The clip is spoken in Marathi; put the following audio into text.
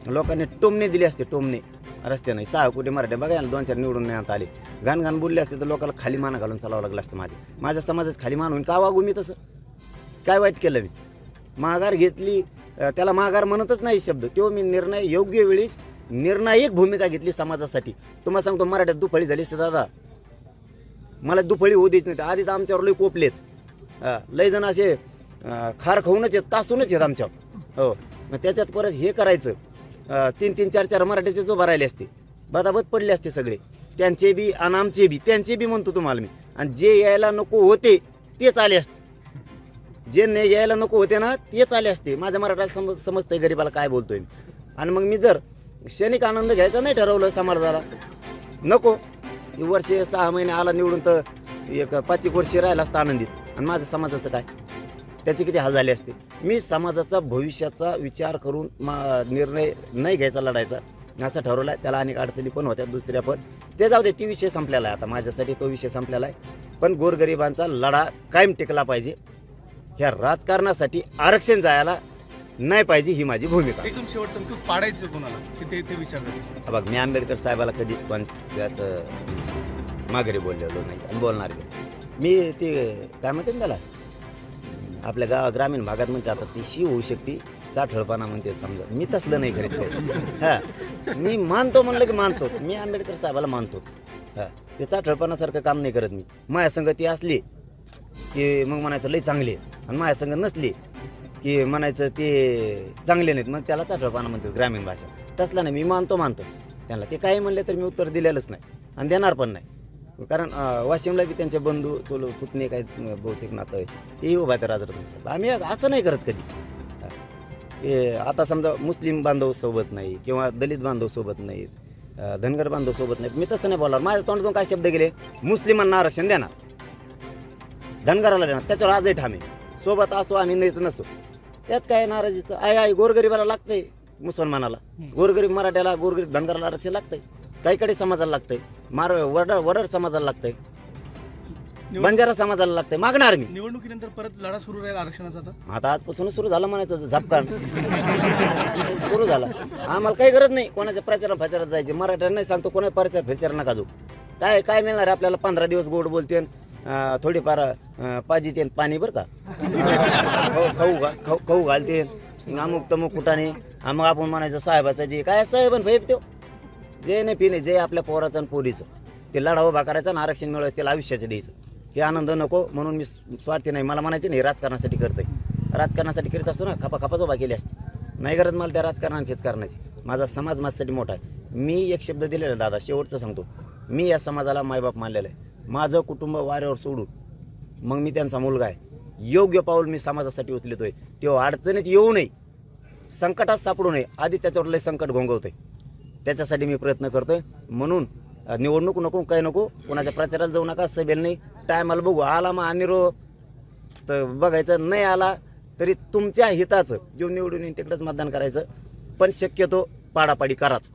लोकांनी टोमणे दिले असते, टोमणे रस्त्याने 6 कोटी मराठे बघायला 2-4 निवडून नाही आले, घाण बोलले असते तर लोकांना खाली माना घालून चालावं लागलं असतं. माझ्या समाजात खाली मान होईन का वागू मी तसं? काय वाईट केलं मी? माघार घेतली, त्याला माघार म्हणतच नाही शब्द, तो मी निर्णय योग्य वेळीस निर्णायक भूमिका घेतली समाजासाठी. तुम्हाला सांगतो मराठ्यात दुफळी झाली असते दादा, मला दुफळी होऊ द्यायची नाही. आधीच आमच्यावर लई कोपलेत, लई जण असे खार खाऊनच येत, तासूनच येत आमच्यावर. हो, मग त्याच्यात परत हे करायचं, 3-3, 4-4 मराठ्याचे जो भरायले असते, बदाबद पडले असते सगळे, त्यांचे बी आणि आमचे बी. त्यांचे बी म्हणतो तुम्हाला मी. आणि जे यायला नको होते तेच आले असते, जे नाही यायला नको होते ना तेच आले असते. माझ्या मराठ्याला समजतंय गरीबाला काय बोलतोय मी. आणि मग मी जर क्षणिक आनंद घ्यायचा नाही ठरवलं समाजाला, नको वर्षे 6 महिने आला निवडून तर एक 5 वर्ष राहिला असता आनंदित, आणि माझं समाजाचं काय, त्याचे किती हाल झाले असते. मी समाजाचा भविष्याचा विचार करून निर्णय नाही घ्यायचा, लढायचा असं ठरवलं आहे. त्याला अनेक अडचणी पण होत्या, दुसऱ्या पण, ते जाऊ दे, ती विषय संपलेला आहे आता माझ्यासाठी, तो विषय संपलेला आहे. पण गोरगरिबांचा लढा कायम टिकला पाहिजे. ह्या राजकारणासाठी आरक्षण जायला नाही पाहिजे, ही माझी भूमिका. एकदम शेवटचं तू पाडायचं कोणाला ते विचारतात. बघ, मी आंबेडकर साहेबाला कधीच कोणत्याच माघारी बोललेलो नाही आणि बोलणार नाही. मी ते काय म्हणते ना त्याला, आपल्या ग्रामीण भागात म्हणते आता ती शी होऊ शकते, चाठळपणा म्हणते समजा. मी तसलं नाही करीत काही. हां, मी मानतो म्हणलं की मानतोच, मी आंबेडकर साहेबाला मानतोच. हां, ते चाठळपणासारखं काम नाही करत मी. माझ्या संग ती असली की मग म्हणायचं लई चांगले, आणि माझ्या संग नसली की म्हणायचं ते चांगले नाहीत, मग त्याला चाठळपणा म्हणतात ग्रामीण भाषेत. तसला नाही, मी मानतोच त्यांना. ते काही म्हणले तर मी उत्तर दिलेलंच नाही आणि देणार पण नाही. कारण वाशिमला बी त्यांचे बंधू पुतणे काही बहुतेक नातं आहे, तेही उभा आहे राजरत्न साहेब. आम्ही असं नाही करत कधी. आता समजा मुस्लिम बांधव सोबत नाही किंवा दलित बांधव सोबत नाहीत, धनगर बांधव सोबत नाहीत, मी तसं नाही बोलणार. माझ्या तोंडातून काय शब्द गेले, मुस्लिमांना आरक्षण देणार, धनगराला देणार, त्याच्यावर आजही ठामे. सोबत असो आम्ही नाही तर नसो, त्यात काय नाराजीचं आहे. गोरगरिबाला लागतंय, मुसलमानाला, गोरगरीब मराठ्याला, गोरगरीब धनगराला आरक्षण लागतंय, काहीकडे समाजाला लागतंय, वडर समाजाला लागतंय, बंजारा समाजाला लागतंय. मागणार मी. निवडणुकीनंतर परत लढा सुरू राहील आरक्षणाचा? आता आजपासून सुरू झालं म्हणायचं, झपकान सुरू झाला. आम्हाला काही गरज नाही कोणाच्या प्रचारात जायचे. मराठ्यांना नाही सांगतो, कोणा प्रचार नका जाऊ. काय मिळणार आहे आपल्याला? 15 दिवस गोड बोलते, थोडीफार पाजी ते पाणी बरं का, खाऊ घालते, अमुक तमुक कुठाने. मग आपण म्हणायचं साहेबाचं जे काय साहेबन भाई तो जे नाही पिणे, जे आपल्या पोराचं आणि पोरीचं ते लढा उभा करायचा आणि आरक्षण मिळवायचं, त्याला आयुष्याचं द्यायचं. हे आनंद नको म्हणून मी स्वार्थी नाही. मला म्हणायचं नाही राजकारणासाठी करतंय, राजकारणासाठी करत असतो ना खापाच उभा केली असते. नाही करत मला त्या राजकारणाने फेच करण्याची. माझा समाज माझ्यासाठी मोठा आहे. मी एक शब्द दिलेला दादा, शेवटचं सांगतो, मी या समाजाला मायबाप मानलेलं आहे. माझं कुटुंब वाऱ्यावर सोडून मग मी त्यांचा मुलगा आहे. योग्य पाऊल मी समाजासाठी उचलतोय. तेव्हा अडचणीत येऊ नये, संकटात सापडू नये, आधी त्याच्यावर लय संकट घोंगवतंय, त्याच्यासाठी मी प्रयत्न करतोय. म्हणून निवडणूक नको, काही नको, कोणाच्या प्रचाराला जाऊ नका, सभेला नाही. टायमाला बघू, आला मग अनिरो तर बघायचं, नाही आला तरी तुमच्या हिताचं जो निवडून येईल तिकडेच मतदान करायचं. पण शक्यतो पाडापाडी कराच.